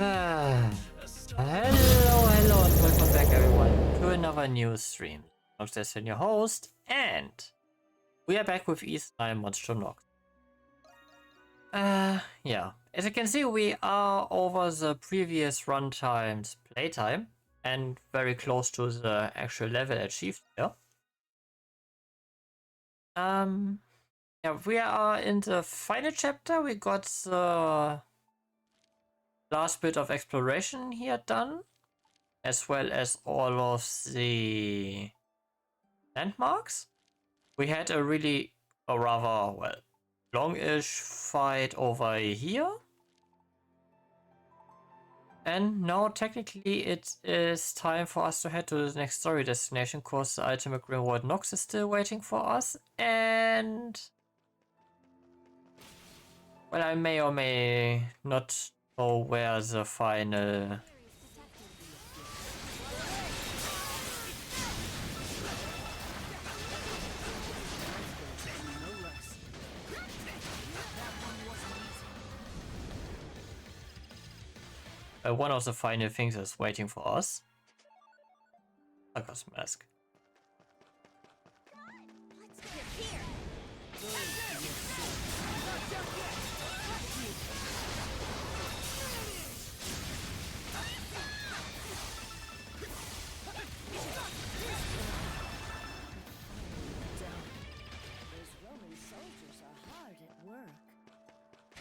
Hello, and welcome back everyone to another new stream. Nox Destin, your host, and we are back with IX Monstrum Nox. Yeah, as you can see, we are over the previous runtime's playtime and very close to the actual level achieved here. Yeah, we are in the final chapter. We got the last bit of exploration here done, as well as all of the landmarks. We had a rather, well, long-ish fight over here. And now technically it is time for us to head to the next story destination, because the ultimate reward Nox is still waiting for us. And well, I may or may not know where the final one of the final things is waiting for us. Saga's mask.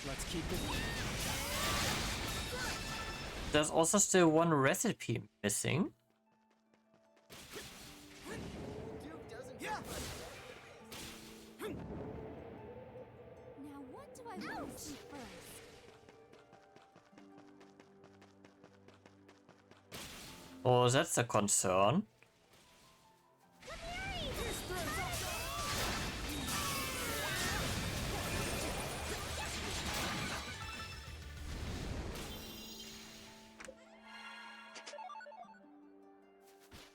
Let's keep it. There's also still one recipe missing. Now what do I want to see first? Oh, that's a concern.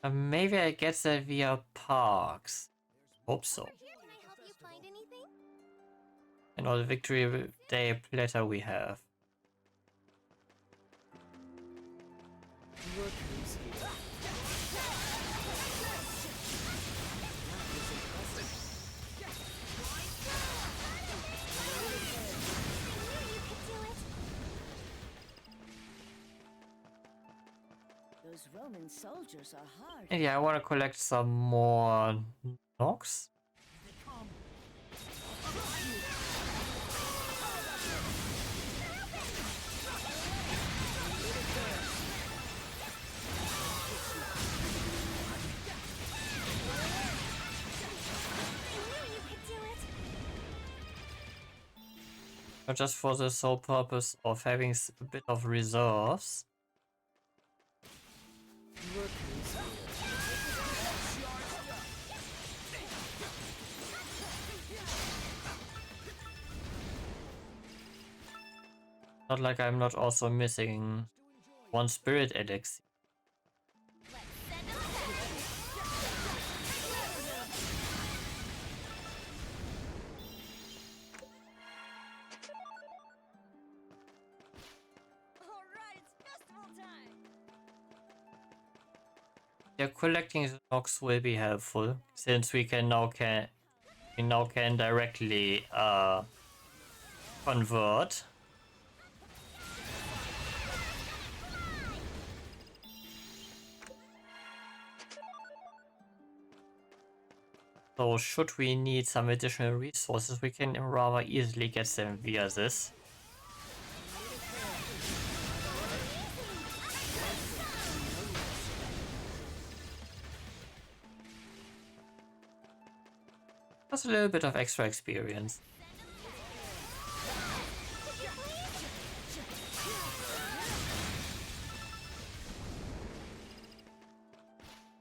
Maybe I get that via parks. Hope so. Can I help you find anything? And all the victory day platter we have. Those Roman soldiers are hard. And yeah, I want to collect some more Nox. Not just for the sole purpose of having a bit of reserves. Not like I'm not also missing one spirit elixir. Yeah, collecting the Nox will be helpful, since we now can directly convert. So should we need some additional resources, we can rather easily get them via this. Just a little bit of extra experience.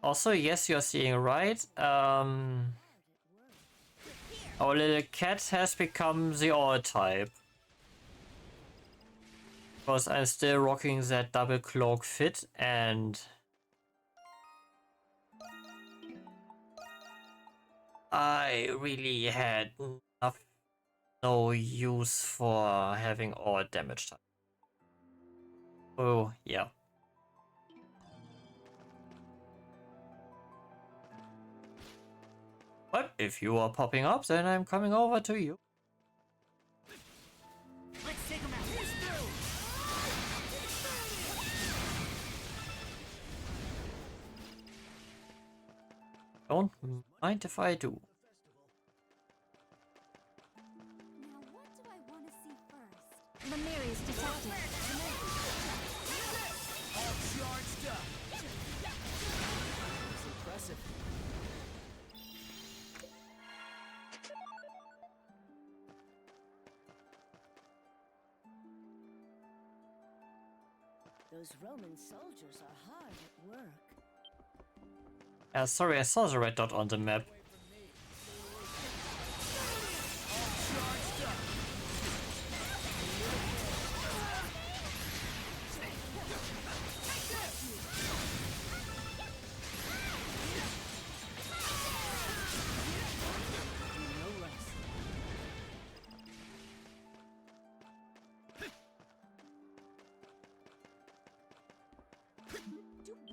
Also, yes, you're seeing right. Our little cat has become the all type. Because I'm still rocking that double cloak fit, and I really had no use for having all damage type. Oh, yeah. But if you are popping up, then I'm coming over to you. Let's take him out. Don't mind if I do. Now what do I want to see first? Lemures detected. All charged up. It's impressive. Those Roman soldiers are hard at work. Sorry, I saw the red dot on the map.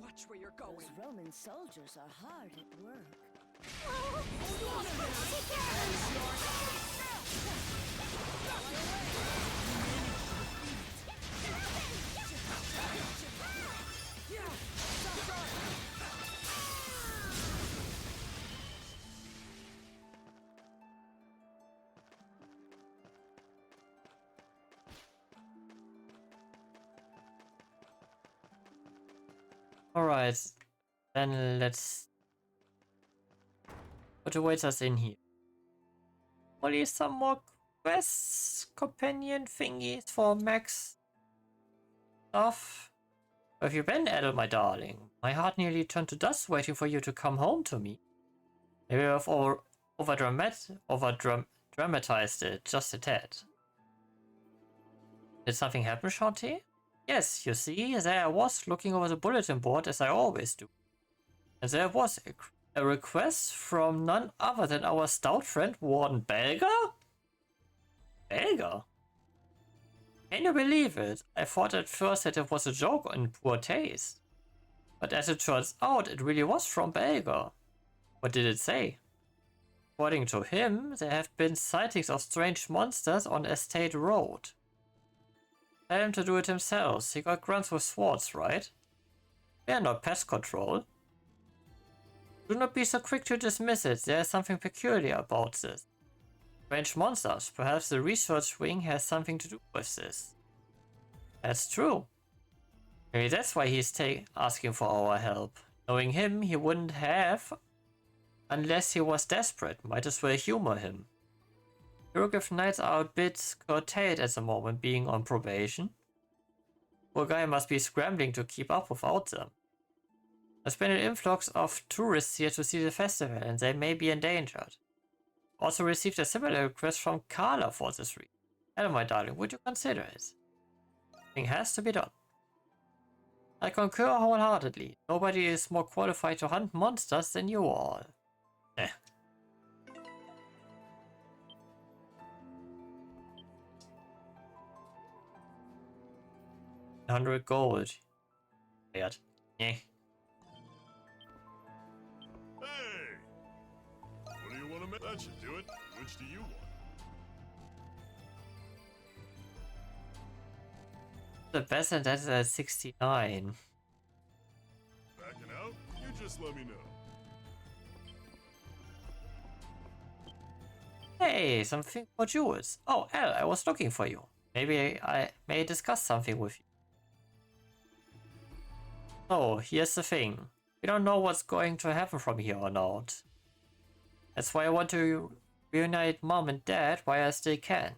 Watch where you're going. Those Roman soldiers are hard at work. Alright, then let's... What awaits us in here? Only some more quests, companion thingies for Max stuff. Where have you been, Adel, my darling? My heart nearly turned to dust waiting for you to come home to me. Maybe I've dramatized it just a tad. Did something happen, Shantae? Yes, you see, there I was, looking over the bulletin board as I always do. And there was a request from none other than our stout friend Warden Belger? Belger? Can you believe it? I thought at first that it was a joke in poor taste. But as it turns out, it really was from Belger. What did it say? According to him, there have been sightings of strange monsters on Estate Road. Tell him to do it himself. He got grunts with swords, right? They are not pest control. Do not be so quick to dismiss it. There is something peculiar about this. Strange monsters. Perhaps the research wing has something to do with this. That's true. Maybe that's why he's asking for our help. Knowing him, he wouldn't have unless he was desperate. Might as well humor him. Hieroglyph Knights are a bit curtailed at the moment, being on probation. Poor guy must be scrambling to keep up without them. There's been an influx of tourists here to see the festival, and they may be endangered. Also received a similar request from Carla for this reason. Hello, my darling, would you consider it? Something has to be done. I concur wholeheartedly. Nobody is more qualified to hunt monsters than you all. Eh. 100 gold. Weird. Eh. Hey! What do you want to make? That should do it. Which do you want? The best, and that's at 69. Backing out? You just let me know. Hey, something for Jules. Oh, Elle, I was looking for you. Maybe I may discuss something with you. So, here's the thing. We don't know what's going to happen from here on out. That's why I want to reunite Mom and Dad while I still can.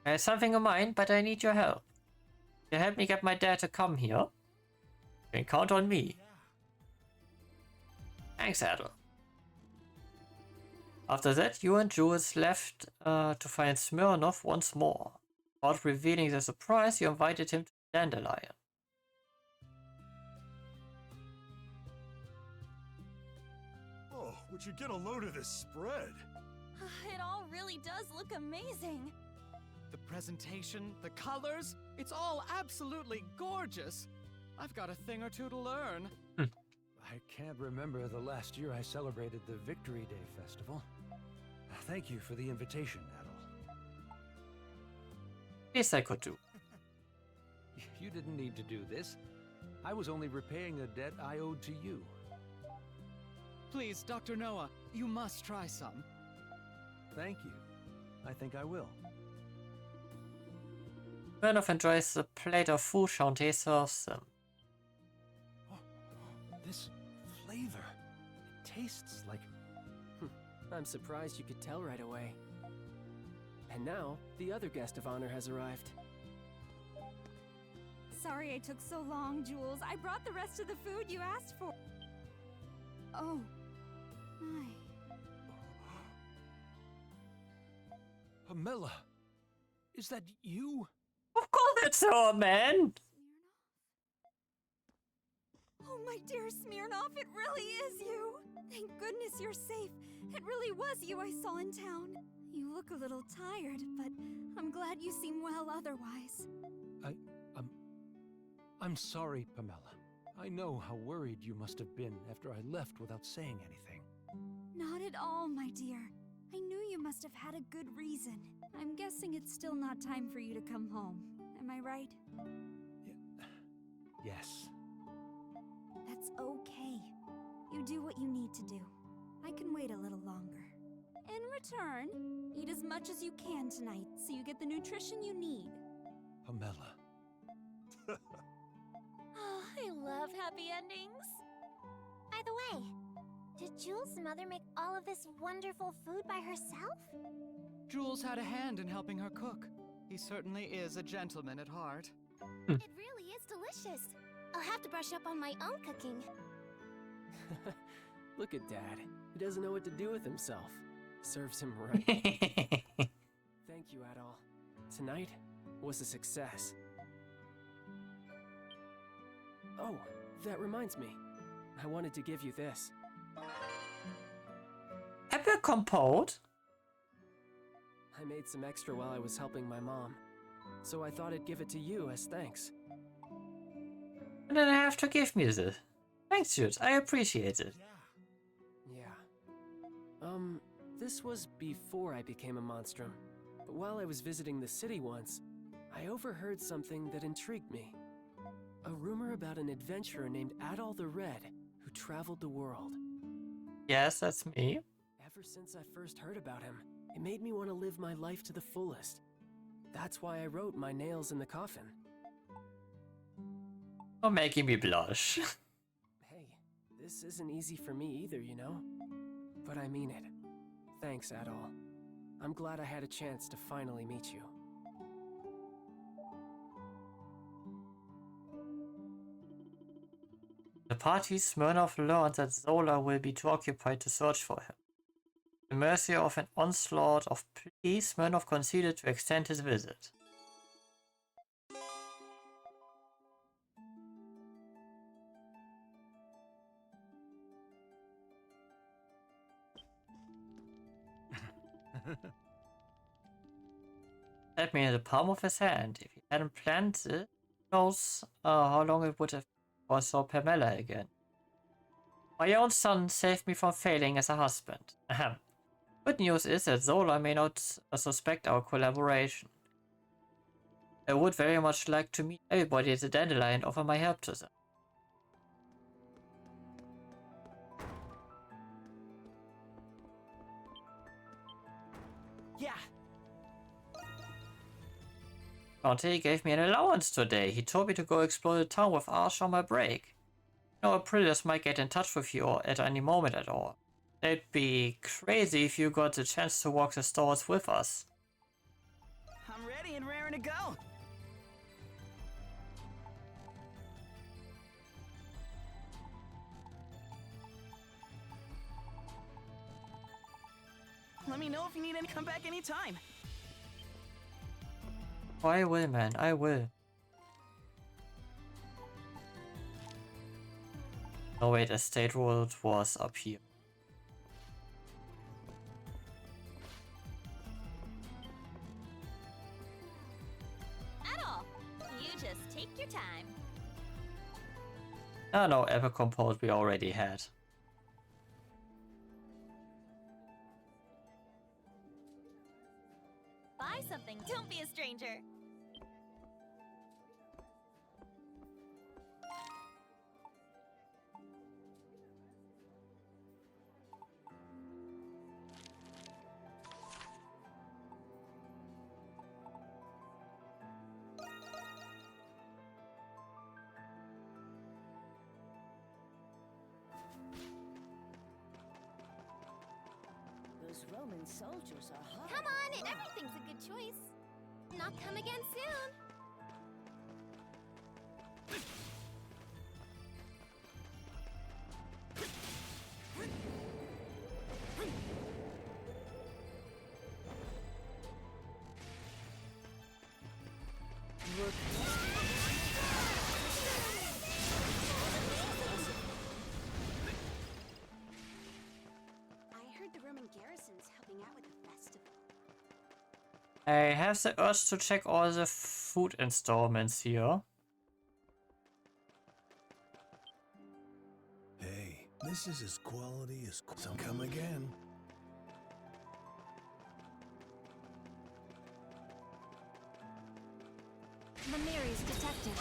I have something in mind, but I need your help. You help me get my dad to come here? You can count on me. Thanks, Adel. After that, you and Jules left to find Smirnov once more. Without revealing the surprise, you invited him to Dandelion. Oh, would you get a load of this spread? It all really does look amazing. The presentation, the colors, it's all absolutely gorgeous. I've got a thing or two to learn. I can't remember the last year I celebrated the Victory Day Festival. Thank you for the invitation, Adol. This I could do. You didn't need to do this. I was only repaying a debt I owed to you. Please, Dr. Noah, you must try some. Thank you. I think I will. Smirnoff enjoys the plate of food Shantae serves them. This flavor, it tastes like... I'm surprised you could tell right away. And now, the other guest of honor has arrived. Sorry I took so long, Jules. I brought the rest of the food you asked for. Oh, my. Pamela, is that you? Of course it's her, man! Oh, my dear Smirnoff, it really is you. Thank goodness you're safe. It really was you I saw in town. You look a little tired, but I'm glad you seem well otherwise. I'm sorry, Pamela. I know how worried you must have been after I left without saying anything. Not at all, my dear. I knew you must have had a good reason. I'm guessing it's still not time for you to come home. Am I right? Yes. That's okay. You do what you need to do. I can wait a little longer. In return, eat as much as you can tonight so you get the nutrition you need. Pamela. Oh, I love happy endings. By the way, did Jules' mother make all of this wonderful food by herself? Jules had a hand in helping her cook. He certainly is a gentleman at heart. It really is delicious. I'll have to brush up on my own cooking. Look at Dad. He doesn't know what to do with himself. Serves him right. Thank you, Adol. Tonight was a success. Oh, that reminds me. I wanted to give you this. Apple compote? I made some extra while I was helping my mom, so I thought I'd give it to you as thanks. And then I have to give me this. Thanks, dude. I appreciate it. Yeah. This was before I became a monstrum, but while I was visiting the city once, I overheard something that intrigued me. A rumor about an adventurer named Adol the Red who traveled the world. Yes, that's me. Ever since I first heard about him, it made me want to live my life to the fullest. That's why I wrote my nails in the coffin. You're making me blush. Hey, this isn't easy for me either, you know? But I mean it. Thanks, Adol. I'm glad I had a chance to finally meet you. The party Smirnoff learned that Zola will be too occupied to search for him. At the mercy of an onslaught of pleas, Smirnoff conceded to extend his visit. That means the palm of his hand. If he hadn't planned it, who knows how long it would have before I saw Pamela again. My own son saved me from failing as a husband. Ahem. Good news is that Zola may not suspect our collaboration. I would very much like to meet everybody at the Dandelion and offer my help to them. Yeah! Dante gave me an allowance today. He told me to go explore the town with Arch on my break. You know, Aprilius might get in touch with you at any moment at all. It'd be crazy if you got the chance to walk the stores with us. I'm ready and raring to go. Let me know if you need any. Come back anytime. Oh, I will, man. I will. Oh wait, Estate Road was up here. Ah, no, apple compote we already had. Buy something, don't be a stranger. Those Roman soldiers are hard. Come on, everything's a good choice. Not come again soon. I heard the Roman garrison's helping out with the festival. I have the urge to check all the food installments here. Hey, this is as quality as some come again. Lemures detected.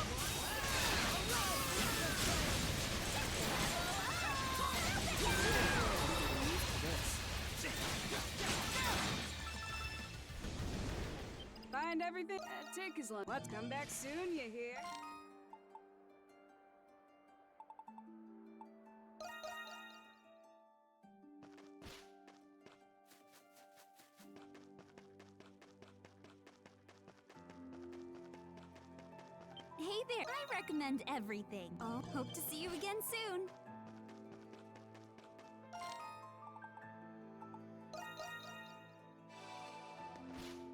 Find everything. Take as long. Let's come back soon, you hear? Hey there, I recommend everything. I'll hope to see you again soon.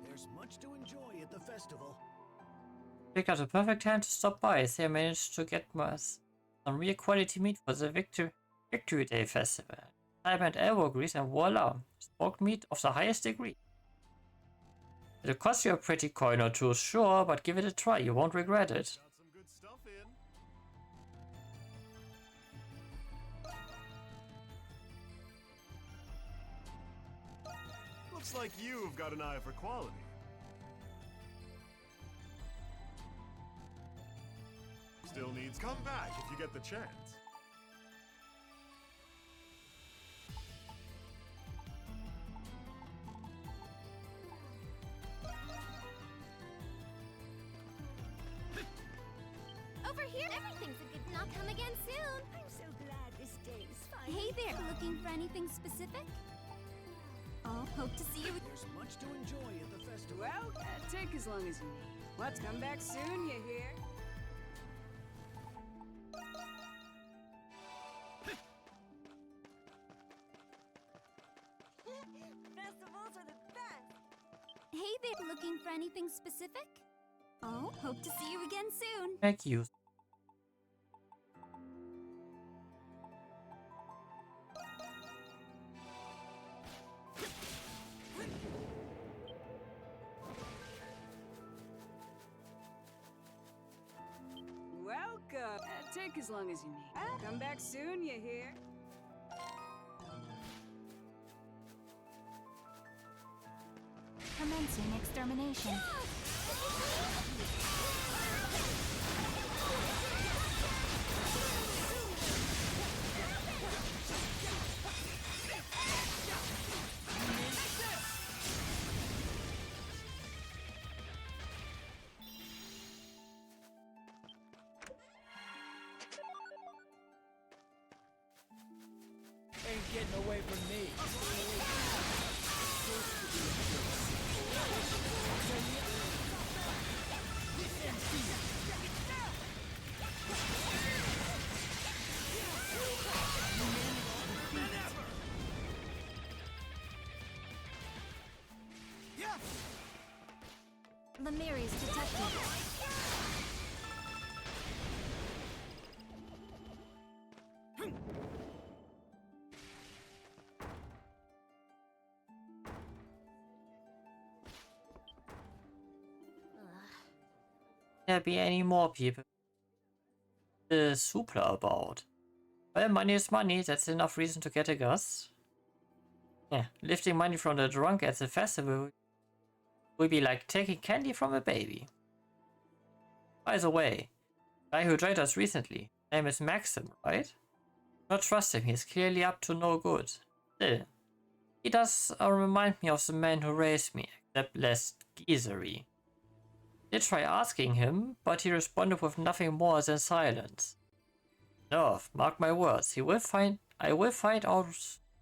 There's much to enjoy at the festival. Pick out a perfect time to stop by. I managed to get some real quality meat for the Victory Day Festival. Time and elbow grease and voila! Smoked meat of the highest degree. It'll cost you a pretty coin or two, sure, but give it a try, you won't regret it. Got some good stuff in. Looks like you've got an eye for quality. Still needs come back if you get the chance. Over here, everything's a good. Not come again soon. I'm so glad this day is finally. Hey there, looking for anything specific? I'll hope to see you. There's much to enjoy at the festival. Well, take as long as you need. Let's come back soon, you hear? Festivals are the best. Hey there, looking for anything specific? I'll hope to see you again soon. Thank you. Welcome. Take as long as you need. Come back soon, you hear? Commencing extermination. Ain't getting away from me. Lemures detected. There be any more people? the Supla about? Well, money is money, that's enough reason to get a gus. Yeah, lifting money from the drunk at the festival will be like taking candy from a baby. By the way, the guy who joined us recently, name is Maxim, right? Not trust him, he's clearly up to no good. Still, he does remind me of the man who raised me, except less geezery. Did try asking him, but he responded with nothing more than silence. No, mark my words, I will find out who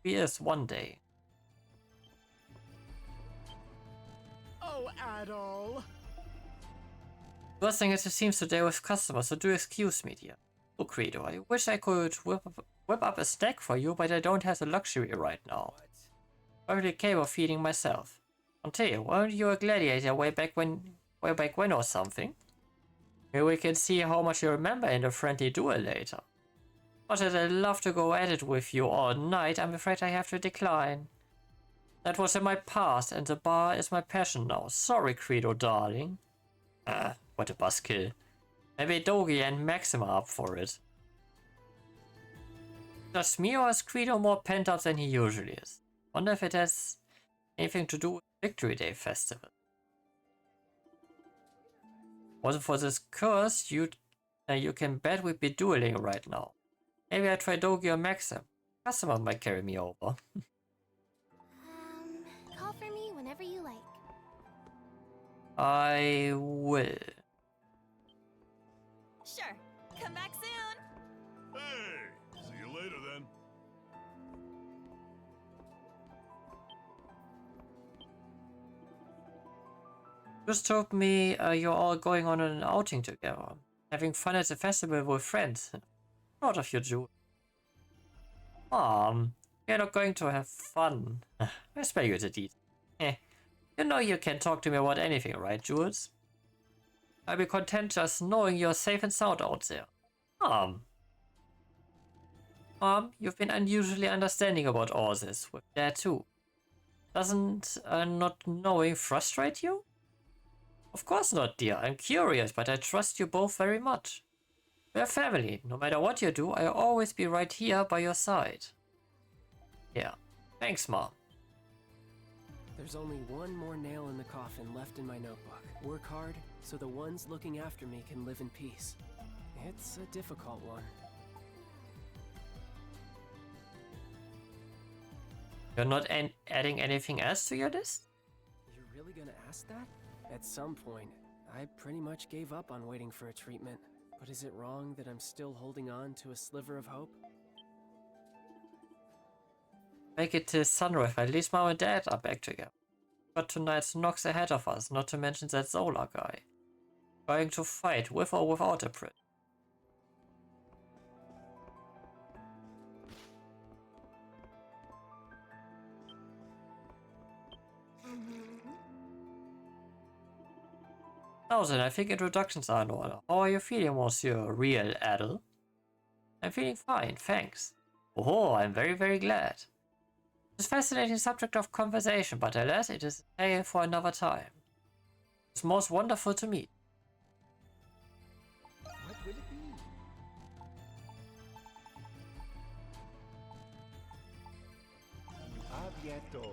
he is one day. Oh, Adol. Worst thing is it seems today with customers, so do excuse me, dear. Oh, Credo, I wish I could whip up a snack for you, but I don't have the luxury right now. Probably capable of feeding myself. I'll tell you, weren't you a gladiator way back when or something? Maybe we can see how much you remember in a friendly duel later. But I'd love to go at it with you all night, I'm afraid I have to decline. That was in my past, and the bar is my passion now. Sorry, Credo, darling. What a buzzkill. Maybe Dogi and Maxim are up for it. Just me, or is Credo more pent up than he usually is? Wonder if it has anything to do with Victory Day Festival. Wasn't for this curse, you can bet we'd be dueling right now. Maybe I try Dogi or Maxim. Customer might carry me over. Call for me whenever you like. I will. Sure. Come back soon. Hey! See you later then. Just told me you're all going on an outing together. Having fun at the festival with friends. Proud of you, Jules. You're not going to have fun. I spare you the deed. You know you can talk to me about anything, right, Jules? I'll be content just knowing you're safe and sound out there. You've been unusually understanding about all this, with Dad too. Doesn't not knowing frustrate you? Of course not, dear. I'm curious, but I trust you both very much. We're family. No matter what you do, I'll always be right here by your side. Yeah. Thanks, Mom. There's only one more nail in the coffin left in my notebook. Work hard so the ones looking after me can live in peace. It's a difficult one. You're not adding anything else to your list? You're really gonna ask that? At some point, I pretty much gave up on waiting for a treatment. But is it wrong that I'm still holding on to a sliver of hope? Make it to sunrise, at least Mom and Dad are back together. But tonight's Nox ahead of us, not to mention that Zola guy. Going to fight with or without a Brit. Now then, I think introductions are in order. How are you feeling, Monsieur Real Adel? I'm feeling fine, thanks. Oh, I'm very, very glad. It's a fascinating subject of conversation, but alas, it is a tale for another time. It's most wonderful to meet. What will it be? Abieto.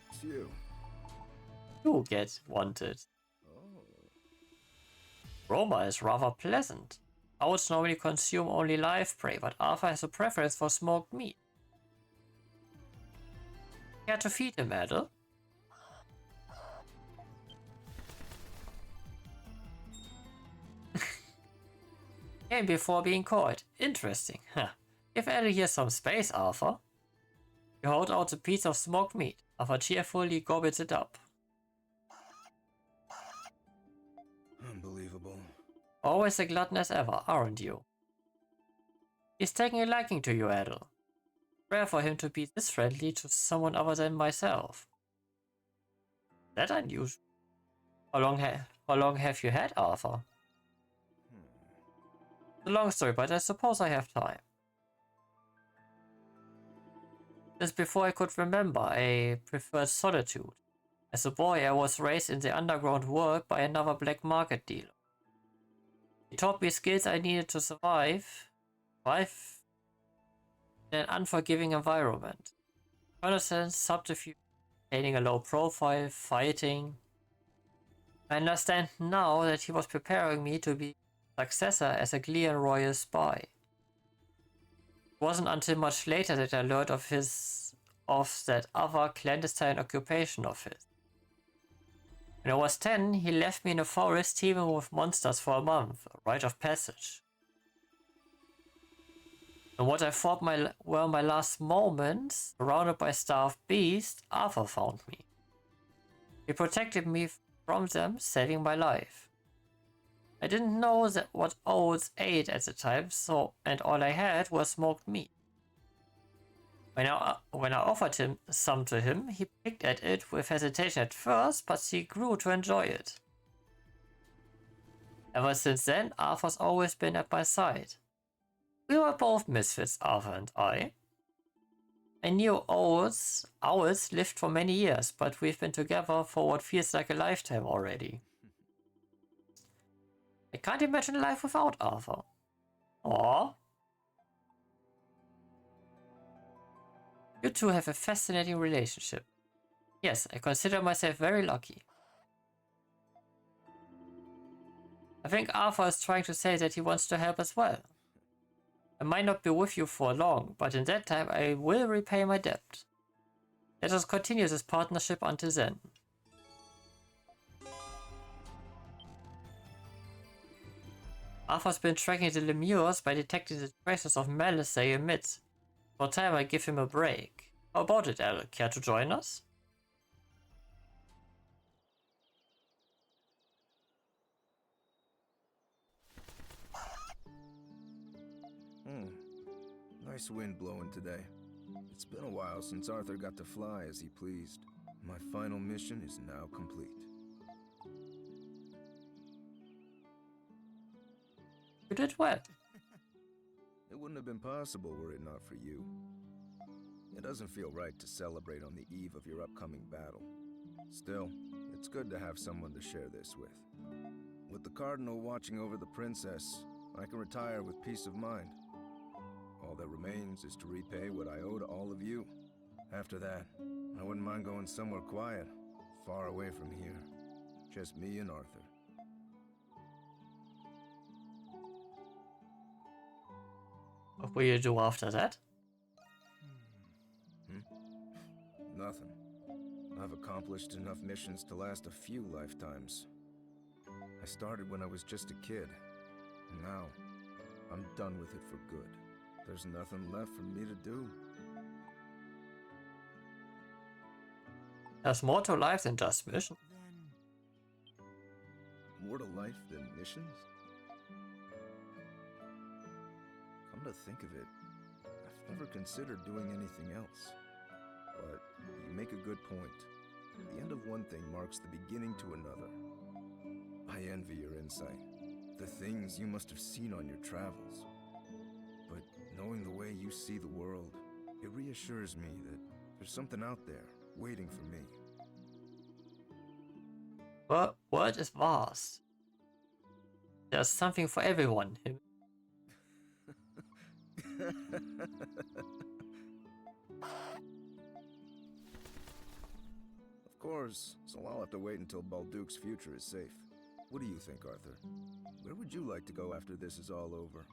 It's you. You get wanted. Roma is rather pleasant. Owls normally consume only live prey, but Arthur has a preference for smoked meat. Care to feed him, Adel? Came before being caught. Interesting. Huh. Give Adel here some space, Arthur. You hold out a piece of smoked meat. Arthur cheerfully gobbles it up. Unbelievable. Always a glutton as ever, aren't you? He's taking a liking to you, Adel. Rare for him to be this friendly to someone other than myself. That unusual. How long have you had Arthur? It's a long story, but I suppose I have time. Since before I could remember, I preferred solitude. As a boy, I was raised in the underground world by another black market dealer. He taught me skills I needed to survive in an unforgiving environment. Reconnaissance, subterfuge, maintaining a low profile, fighting. I understand now that he was preparing me to be a successor as a Glean royal spy. It wasn't until much later that I learned of that other clandestine occupation of his. When I was 10, he left me in a forest teeming with monsters for a month, a rite of passage. And what I thought were my last moments, surrounded by starved beasts, Arthur found me. He protected me from them, saving my life. I didn't know what owls ate at the time, and all I had was smoked meat. When I offered some to him, he picked at it with hesitation at first, but he grew to enjoy it. Ever since then, Arthur's always been at my side. We were both misfits, Arthur and I. I knew owls lived for many years, but we've been together for what feels like a lifetime already. I can't imagine life without Arthur. Aww. You two have a fascinating relationship. Yes, I consider myself very lucky. I think Arthur is trying to say that he wants to help as well. I might not be with you for long, but in that time I will repay my debt. Let us continue this partnership until then. Arthur's been tracking the Lemures by detecting the traces of malice they emit. For a time I give him a break. How about it, Elle? Care to join us? Nice wind blowing today. It's been a while since Arthur got to fly as he pleased. My final mission is now complete. You did well. It wouldn't have been possible were it not for you. It doesn't feel right to celebrate on the eve of your upcoming battle. Still, it's good to have someone to share this with. With the Cardinal watching over the princess, I can retire with peace of mind. All that remains is to repay what I owe to all of you. After that, I wouldn't mind going somewhere quiet, far away from here. Just me and Arthur. What will you do after that? Nothing. I've accomplished enough missions to last a few lifetimes. I started when I was just a kid, and now I'm done with it for good. There's nothing left for me to do. There's more to life than just missions. More to life than missions? Come to think of it, I've never considered doing anything else. But you make a good point. The end of one thing marks the beginning to another. I envy your insight. The things you must have seen on your travels. But knowing the way you see the world, it reassures me that there's something out there waiting for me. The world is vast. There's something for everyone. Of course, so I'll have to wait until Balduke's future is safe. What do you think, Arthur? Where would you like to go after this is all over?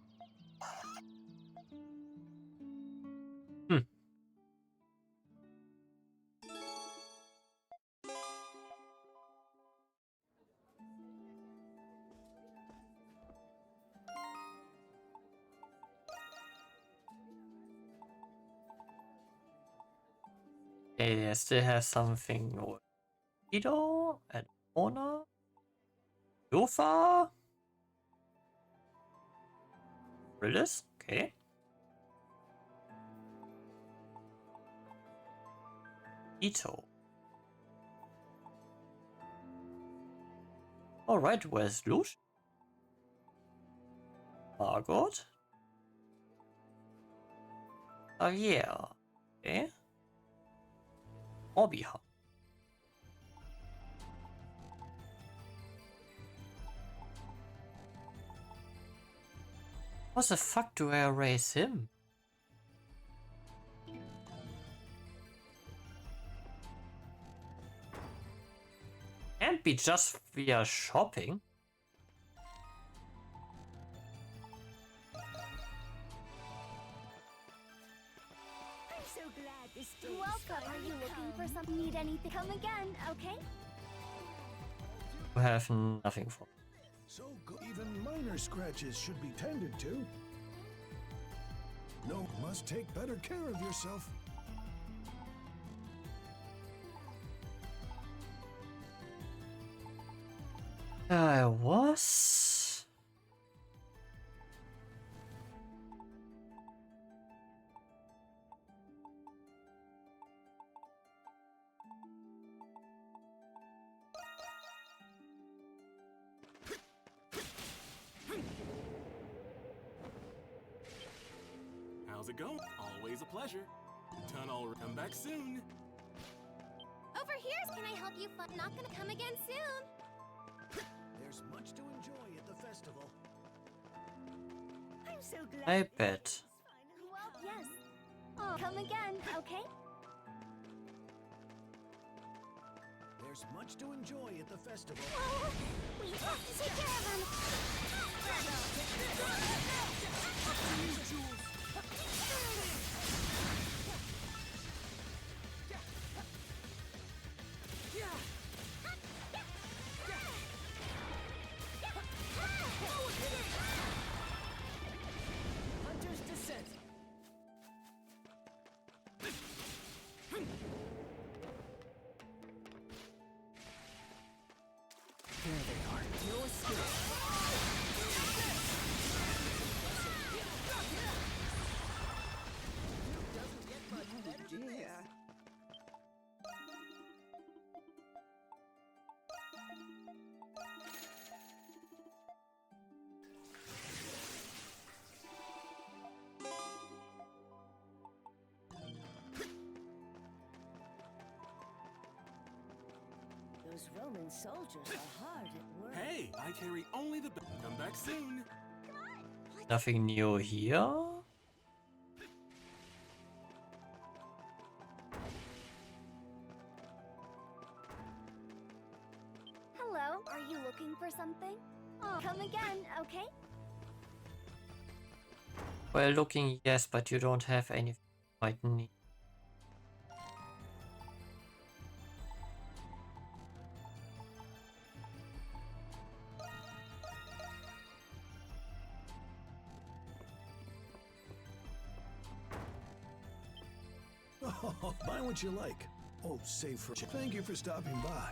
Okay, I still have something with Ido and Ona. Lufa? Rilis? Okay. Ito. Alright, where's Lush? Margot? Javier. Okay. Obiha. How the fuck do I erase him? Can't be just via shopping. I'm so glad this day is Welcome. Are you looking for something? Need anything? Come again, okay? You have nothing for. So good. Even minor scratches should be tended to. No, must take better care of yourself. I was. How's it going? Always a pleasure. Tunnel, come back soon. Over here. Can I help you? Not gonna come again soon. There's much to enjoy at the festival. I'm so glad. I bet. Well, yes. Oh, come again, okay? There's much to enjoy at the festival. Oh, we have to take care of him. Hunter's Descent. There they are. No escape. Doesn't get much better than this. Those Roman soldiers are hard at work. Hey, I carry only the. Come back soon. Nothing new here. Hello. Are you looking for something? Oh, come again, okay? Well, looking, yes, but you don't have anything you might need. Oh, buy what you like. Oh, save for. Thank you for stopping by.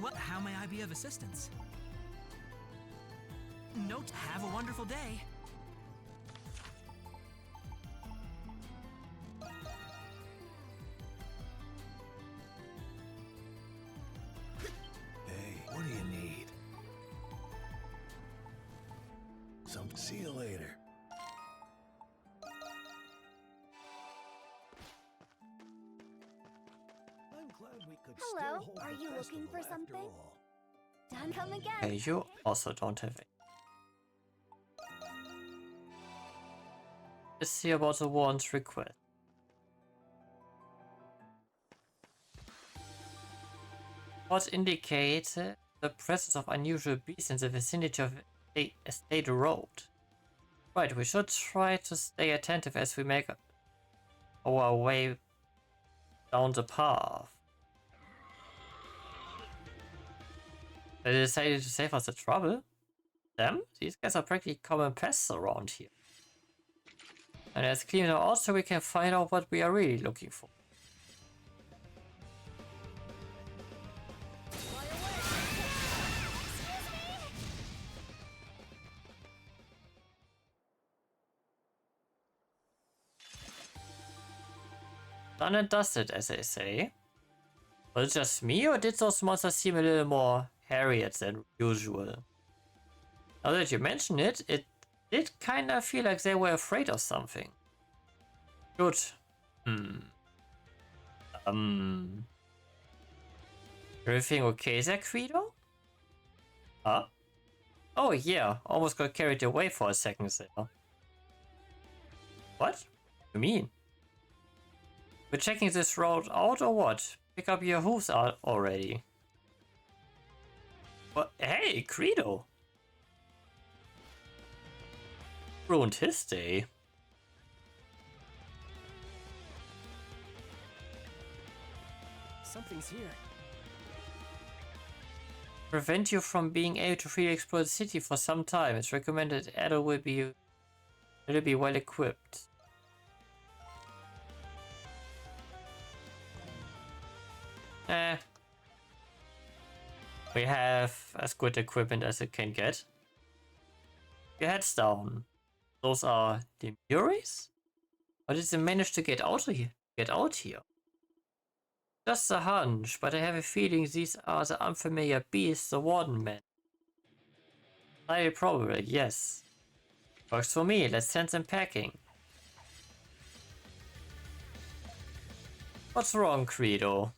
What? How may I be of assistance? Note, have a wonderful day. Hey, what do you need? See you later. I'm glad we could Hello. still hold Are the you looking for festival after something? all. Done. Come again. Okay, you also don't have it. Let's see about the wand's request. What indicates the presence of unusual beasts in the vicinity of a state road. Right, we should try to stay attentive as we make our way down the path. They decided to save us the trouble. Them? These guys are practically common pests around here. And as cleaner also we can find out what we are really looking for. Done and dusted, as they say. Was it just me, or did those monsters seem a little more harried than usual? Now that you mention it, it did kinda feel like they were afraid of something. Good. Everything okay there, Credo? Huh? Oh yeah, almost got carried away for a second there. What? You mean? We're checking this road out or what? Pick up your hooves out already. What? Hey, Credo! Ruined his day. Something's here. Prevent you from being able to freely explore the city for some time. It's recommended Adel will be well equipped. We have as good equipment as it can get. Your heads down. Those are Lemures? How did they manage to get out of here? Just a hunch, but I have a feeling these are the unfamiliar beasts the warden meant. Highly probable, yes. Works for me, let's send them packing. What's wrong, Credo?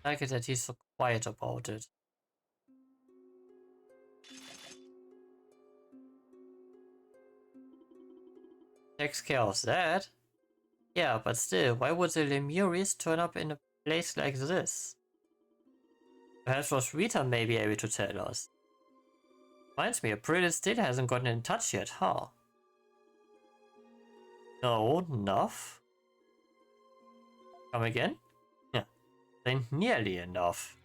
I like it that he's so quiet about it. Takes care of that. Yeah, but still, why would the Lemures turn up in a place like this? Perhaps Roswitha may be able to tell us. Reminds me, April still hasn't gotten in touch yet, huh? No, enough. Come again? Yeah, then nearly enough.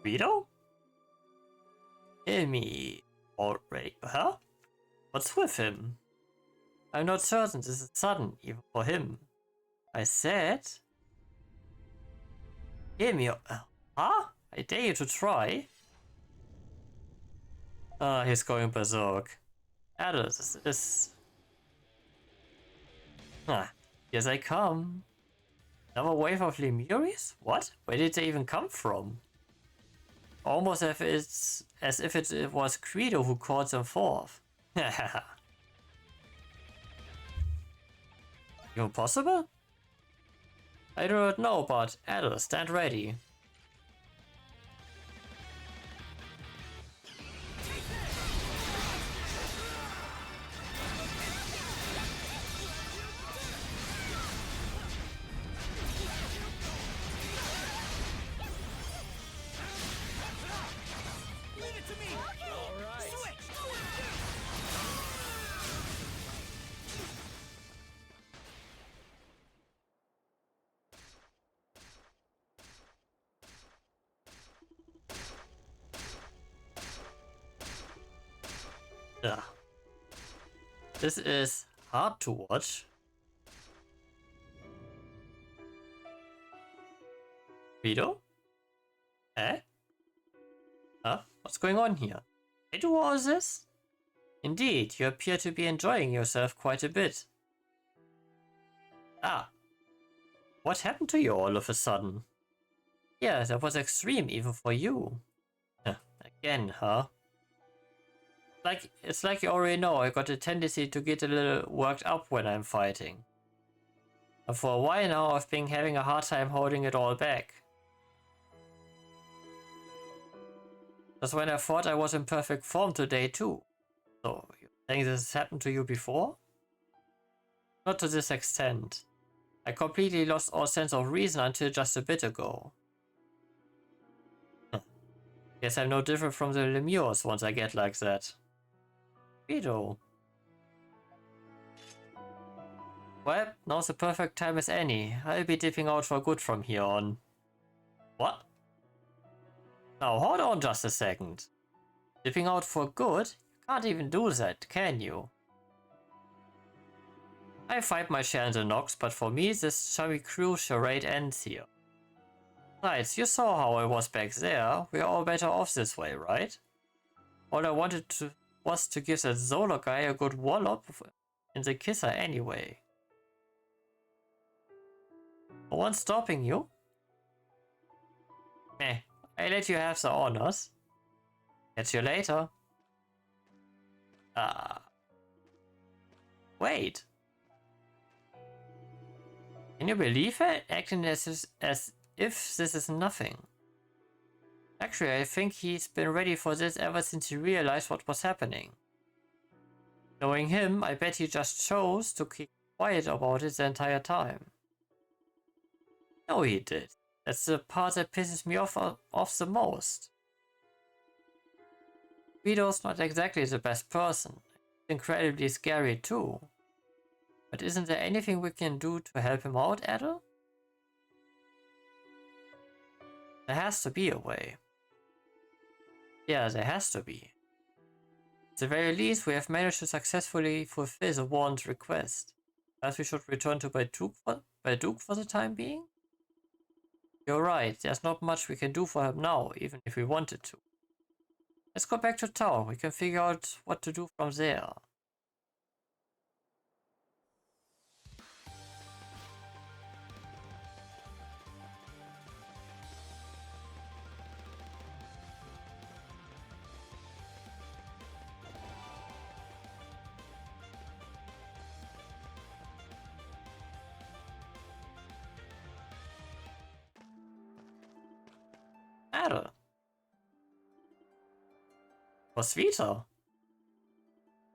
Vito? Tell me already, huh? What's with him? I'm not certain this is sudden, even for him. I said... Hear me, huh? I dare you to try. He's going berserk. Hiatus is... Yes, I come. Another wave of Lemures? What? Where did they even come from? Almost as if it was Credo who called them forth. Even possible? I do not know, but Adel, stand ready. This is hard to watch. Vito? Eh? Huh? What's going on here? I do all this? Indeed, you appear to be enjoying yourself quite a bit. Ah. What happened to you all of a sudden? Yeah, that was extreme even for you. Again, huh? It's like you already know, I got a tendency to get a little worked up when I'm fighting. And for a while now, I've been having a hard time holding it all back. That's when I thought I was in perfect form today too. So, you think this has happened to you before? Not to this extent. I completely lost all sense of reason until just a bit ago. Guess I'm no different from the Lemures once I get like that. Vito. Well, now's the perfect time as any. I'll be dipping out for good from here on. What? Now hold on just a second. Dipping out for good? You can't even do that, can you? I fight my share in the Nox, but for me this chummy crew charade ends here. Besides, you saw how I was back there. We're all better off this way, right? All I wanted was to give that Zola guy a good wallop in the kisser anyway. No one's stopping you? I let you have the honors. Catch you later. Wait. Can you believe it? Acting as if this is nothing. Actually, I think he's been ready for this ever since he realized what was happening. Knowing him, I bet he just chose to keep quiet about it the entire time. No, he did. That's the part that pisses me off the most. Guido's not exactly the best person. He's incredibly scary too. But isn't there anything we can do to help him out, Adel? There has to be a way. Yeah, there has to be. At the very least, we have managed to successfully fulfill the warden's request. Perhaps we should return to Baiduke for the time being? You're right, there's not much we can do for him now, even if we wanted to. Let's go back to town, we can figure out what to do from there. Adel. Roswitha?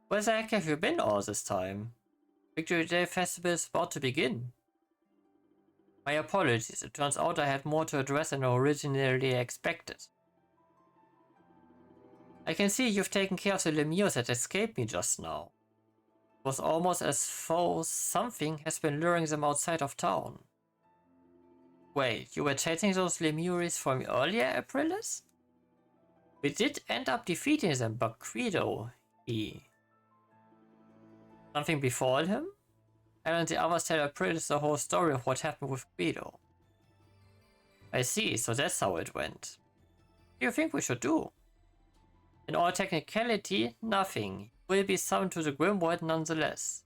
Where the heck have you been all this time? Victory Day Festival is about to begin. My apologies, it turns out I had more to address than I originally expected. I can see you've taken care of the lemures that escaped me just now. It was almost as though something has been luring them outside of town. Wait, you were chasing those lemures from earlier, Aprilis? We did end up defeating them, but Guido, something befall him? And the others tell Aprilis the whole story of what happened with Guido. I see, so that's how it went. What do you think we should do? In all technicality, nothing. He will be summoned to the Grimworld nonetheless.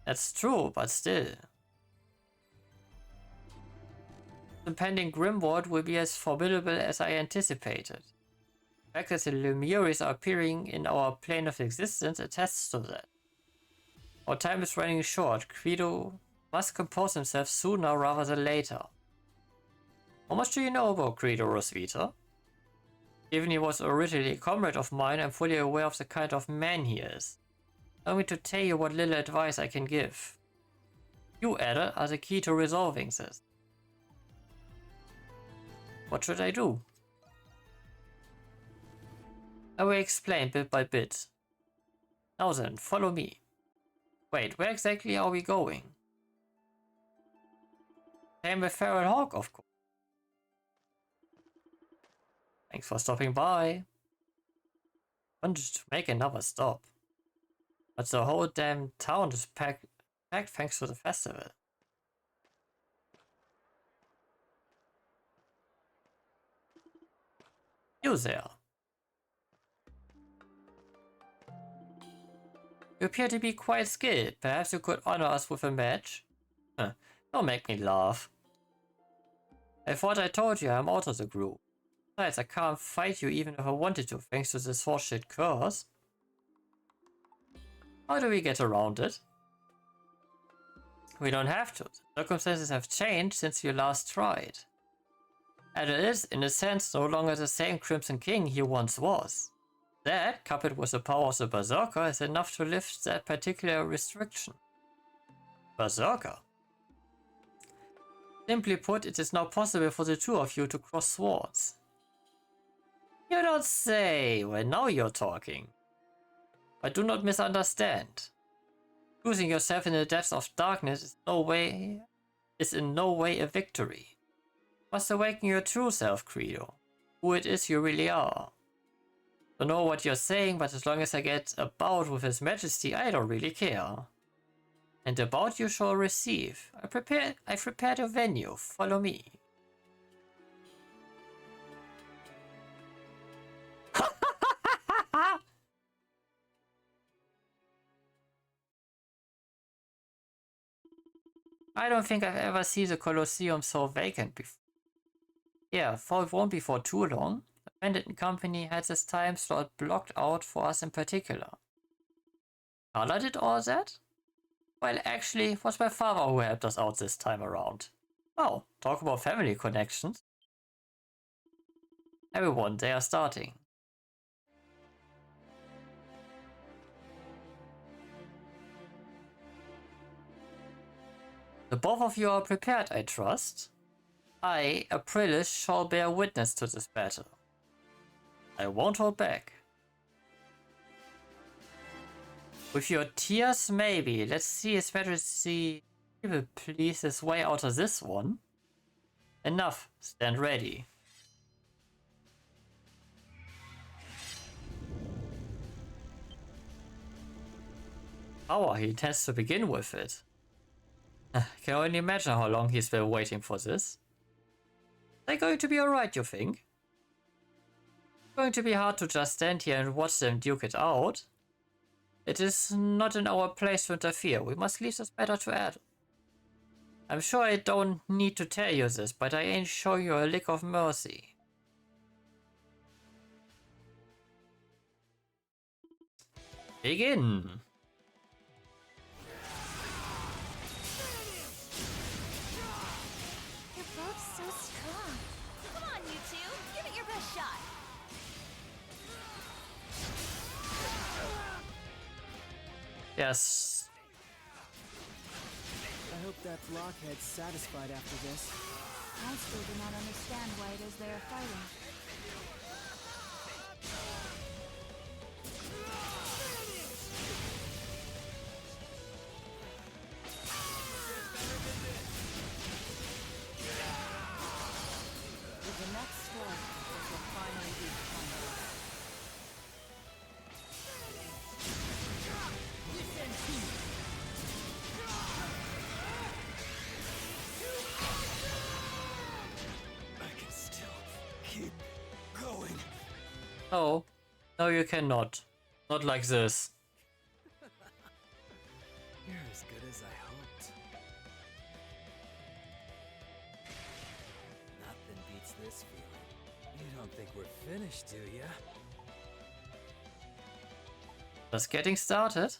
That's true, but still. The impending Grimworld will be as formidable as I anticipated. The fact that the Lemures are appearing in our plane of existence attests to that. Our time is running short. Guido must compose himself sooner rather than later. How much do you know about Guido, Roswitha? Given he was originally a comrade of mine, I'm fully aware of the kind of man he is. Allow me to tell you what little advice I can give. You, Adel, are the key to resolving this. What should I do? I will explain bit by bit. Now then, follow me. Wait, where exactly are we going? Same with Feral Hawk, of course. Thanks for stopping by. Wanted to make another stop. But the whole damn town is packed thanks to the festival. You there. You appear to be quite skilled. Perhaps you could honor us with a match? Don't make me laugh. I thought I told you I'm out of the group. Besides, I can't fight you even if I wanted to, thanks to this horseshit curse. How do we get around it? We don't have to. The circumstances have changed since you last tried. And it is, in a sense, no longer the same Crimson King he once was. That, coupled with the power of the Berserker, is enough to lift that particular restriction. Berserker? Simply put, it is now possible for the two of you to cross swords. You don't say. Well, now you're talking. But do not misunderstand. Losing yourself in the depths of darkness is in no way a victory. You must awaken your true self, Guido. Who it is you really are. Don't know what you're saying, but as long as I get a bout with His Majesty, I don't really care. And the bout you shall receive. I've prepared a venue. Follow me. I don't think I've ever seen the Colosseum so vacant before. Yeah, for it won't be for too long. The Pendleton Company had this time slot blocked out for us in particular. Carla did all that? Well, actually, it was my father who helped us out this time around. Oh, talk about family connections. Everyone, they are starting. The both of you are prepared, I trust. I, Aprilis, shall bear witness to this battle. I won't hold back. With your tears, maybe. Let's see his majesty will please his way out of this one. Enough. Stand ready. Power, he intends to begin with it. I can only imagine how long he's been waiting for this. They're going to be alright, you think? It's going to be hard to just stand here and watch them duke it out. It is not in our place to interfere. We must leave this matter to Adam. I'm sure I don't need to tell you this, but I ain't showing you a lick of mercy. Begin! You're both so strong. Come on, you two. Give it your best shot. Yes. I hope that blockhead's satisfied after this. I still do not understand why it is they are fighting. With the next strike, this will finally be final. I can still keep going. Oh. No, you cannot. Not like this. You're as good as I hoped. Nothing beats this feeling. You don't think we're finished, do ya? Just getting started.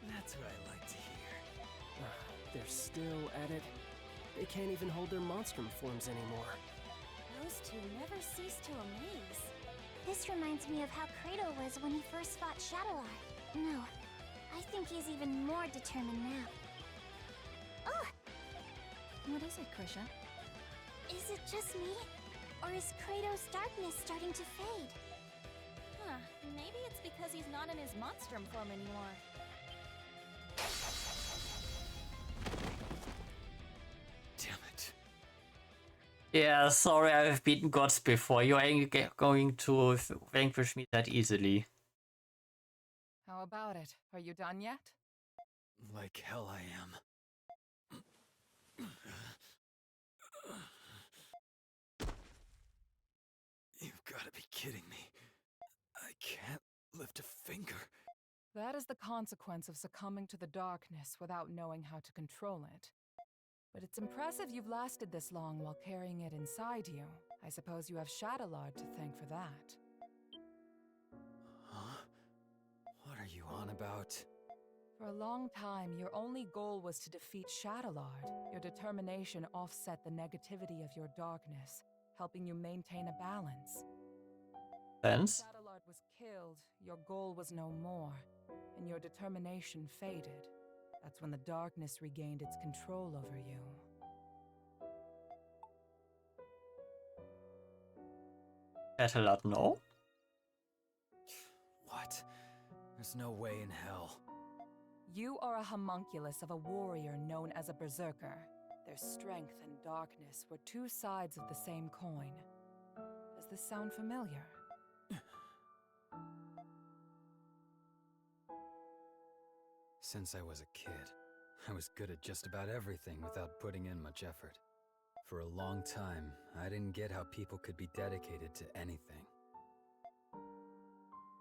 That's what I like to hear. They're still at it. They can't even hold their monstrum forms anymore. Those two never cease to amaze. This reminds me of how Kratos was when he first fought Shadowlar. No, I think he's even more determined now. Oh! What is it, Krisha? Is it just me? Or is Kratos' darkness starting to fade? Huh, maybe it's because he's not in his monstrum form anymore. Damn it. Yeah, sorry, I've beaten gods before. You ain't going to vanquish me that easily. How about it? Are you done yet? Like hell I am. You've got to be kidding me. I can't lift a finger. That is the consequence of succumbing to the darkness without knowing how to control it. But it's impressive you've lasted this long while carrying it inside you. I suppose you have Shadowlord to thank for that. Huh? What are you on about? For a long time, your only goal was to defeat Shadowlord. Your determination offset the negativity of your darkness, helping you maintain a balance. Sense? Shadowlord was killed, your goal was no more, and your determination faded. That's when the darkness regained its control over you. Battle no? What? There's no way in hell. You are a homunculus of a warrior known as a berserker. Their strength and darkness were two sides of the same coin. Does this sound familiar? Since I was a kid, I was good at just about everything without putting in much effort. For a long time, I didn't get how people could be dedicated to anything.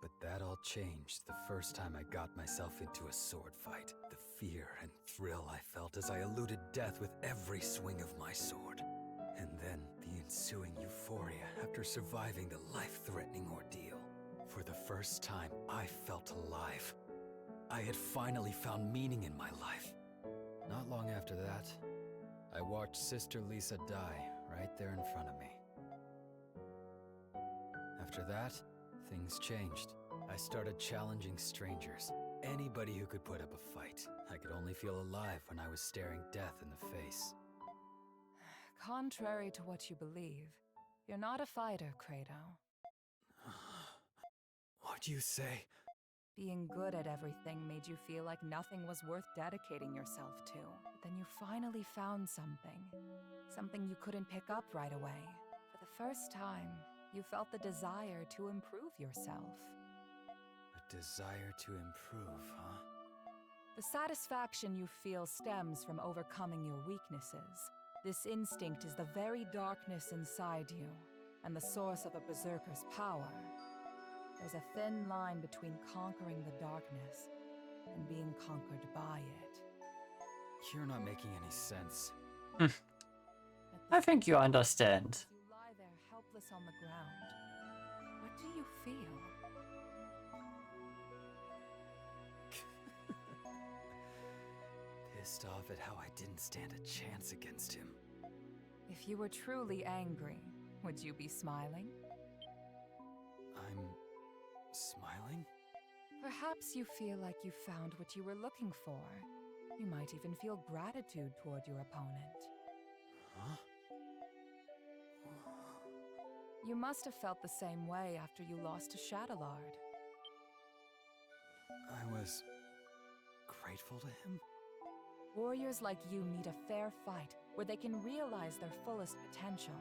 But that all changed the first time I got myself into a sword fight. The fear and thrill I felt as I eluded death with every swing of my sword. And then the ensuing euphoria after surviving the life-threatening ordeal. For the first time, I felt alive. I had finally found meaning in my life. Not long after that, I watched Sister Lisa die right there in front of me. After that, things changed. I started challenging strangers. Anybody who could put up a fight. I could only feel alive when I was staring death in the face. Contrary to what you believe, you're not a fighter, Credo. What'd you say? Being good at everything made you feel like nothing was worth dedicating yourself to. But then you finally found something. Something you couldn't pick up right away. For the first time, you felt the desire to improve yourself. A desire to improve, huh? The satisfaction you feel stems from overcoming your weaknesses. This instinct is the very darkness inside you, and the source of a berserker's power. There's a thin line between conquering the darkness and being conquered by it. You're not making any sense. I think you understand. You lie there helpless on the ground. What do you feel? Pissed off at how I didn't stand a chance against him. If you were truly angry, would you be smiling? I'm smiling? Perhaps you feel like you found what you were looking for. You might even feel gratitude toward your opponent. Huh? You must have felt the same way after you lost to Shadowlard. I was grateful to him? Warriors like you need a fair fight where they can realize their fullest potential.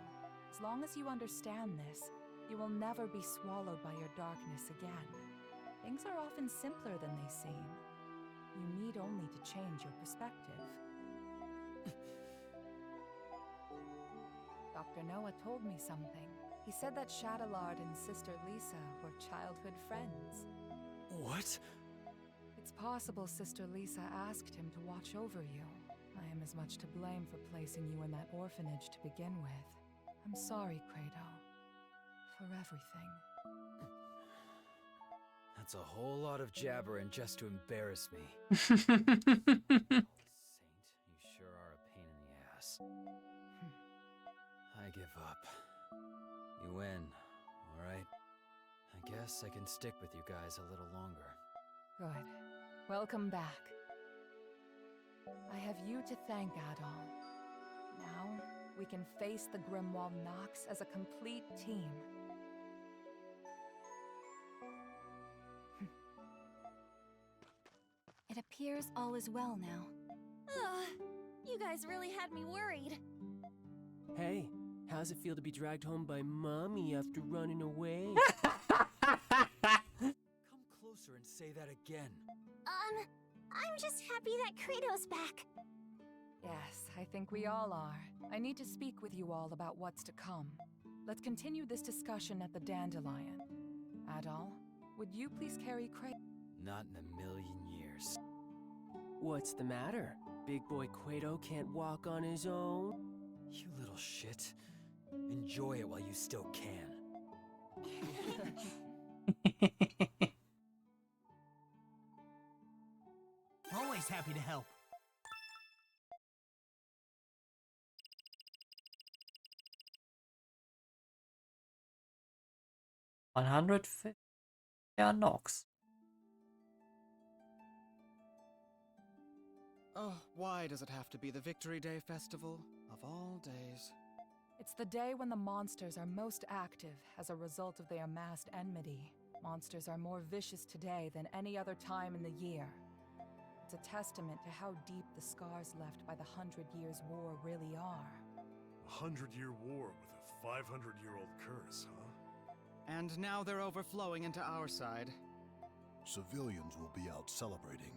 As long as you understand this, you will never be swallowed by your darkness again. Things are often simpler than they seem. You need only to change your perspective. Dr. Noah told me something. He said that Shadowlard and Sister Lisa were childhood friends. What? It's possible Sister Lisa asked him to watch over you. I am as much to blame for placing you in that orphanage to begin with. I'm sorry, Credo. For everything. That's a whole lot of jabbering just to embarrass me. Saint, you sure are a pain in the ass. I give up. You win, alright? I guess I can stick with you guys a little longer. Good. Welcome back. I have you to thank, Adol. Now, we can face the Grimwald Nox as a complete team. It appears all is well now. Ugh, you guys really had me worried. Hey, how's it feel to be dragged home by Mommy after running away? Come closer and say that again. I'm just happy that Kratos back. Yes, I think we all are. I need to speak with you all about what's to come. Let's continue this discussion at the Dandelion. Adol, would you please carry Kratos? Not in a million years. What's the matter? Big boy Quato can't walk on his own? You little shit. Enjoy it while you still can. Always happy to help. Nox. Oh, why does it have to be the Victory Day festival? Of all days. It's the day when the monsters are most active as a result of their amassed enmity. Monsters are more vicious today than any other time in the year. It's a testament to how deep the scars left by the 100 Years' War really are. A 100-year war with a 500-year-old curse, huh? And now they're overflowing into our side. Civilians will be out celebrating.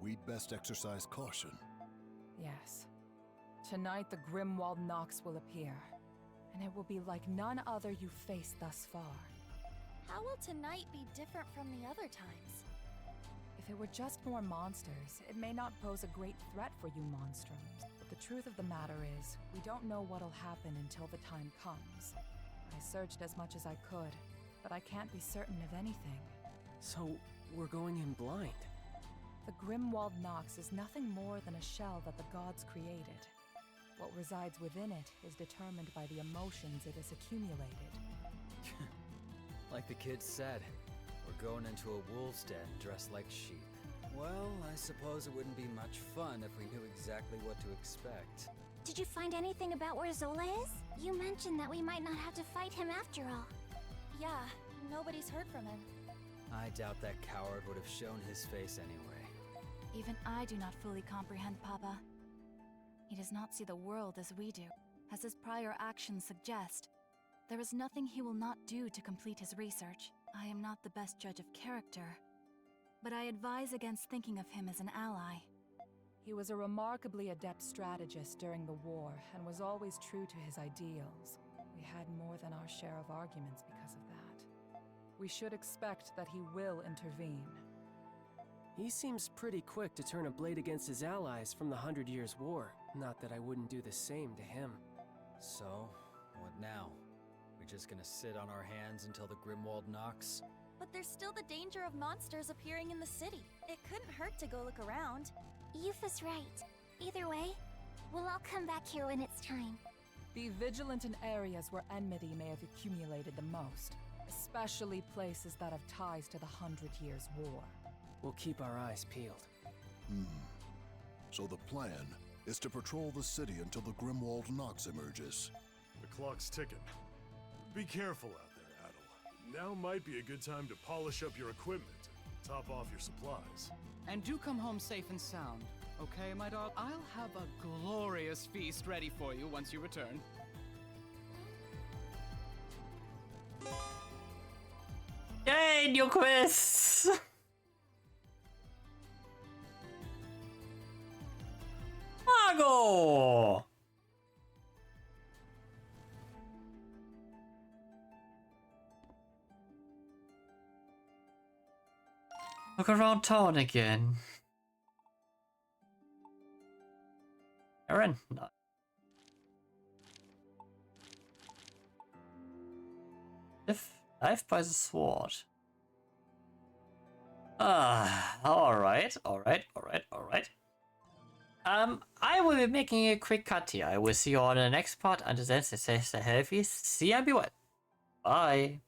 We'd best exercise caution. Yes. Tonight the Grimwald Nox will appear, and it will be like none other you've faced thus far. How will tonight be different from the other times? If it were just more monsters, it may not pose a great threat for you monstroms. But the truth of the matter is, we don't know what'll happen until the time comes. I searched as much as I could, but I can't be certain of anything. So, we're going in blind. The Grimwald Nox is nothing more than a shell that the gods created. What resides within it is determined by the emotions it has accumulated. Like the kid said, we're going into a wolf's den dressed like sheep. Well, I suppose it wouldn't be much fun if we knew exactly what to expect. Did you find anything about where Zola is? You mentioned that we might not have to fight him after all. Yeah, nobody's heard from him. I doubt that coward would have shown his face anyway. Even I do not fully comprehend Papa. He does not see the world as we do. As his prior actions suggest, there is nothing he will not do to complete his research. I am not the best judge of character, but I advise against thinking of him as an ally. He was a remarkably adept strategist during the war and was always true to his ideals. We had more than our share of arguments because of that. We should expect that he will intervene. He seems pretty quick to turn a blade against his allies from the 100 Years' War. Not that I wouldn't do the same to him. So, what now? We just gonna sit on our hands until the Grimwald Nox? But there's still the danger of monsters appearing in the city. It couldn't hurt to go look around. Yufa's right. Either way, we'll all come back here when it's time. Be vigilant in areas where enmity may have accumulated the most, especially places that have ties to the 100 Years' War. We'll keep our eyes peeled. So the plan is to patrol the city until the Grimwald Nox emerges. The clock's ticking. Be careful out there, Adel. Now might be a good time to polish up your equipment and top off your supplies. And do come home safe and sound, okay, my dog? I'll have a glorious feast ready for you once you return. Yay, new quiz! Margo! Look around town again. Aaron, no. Life by the sword. Alright. I will be making a quick cut here. I will see you all in the next part. Until then, stay safe, stay healthy. See you and be well. Bye.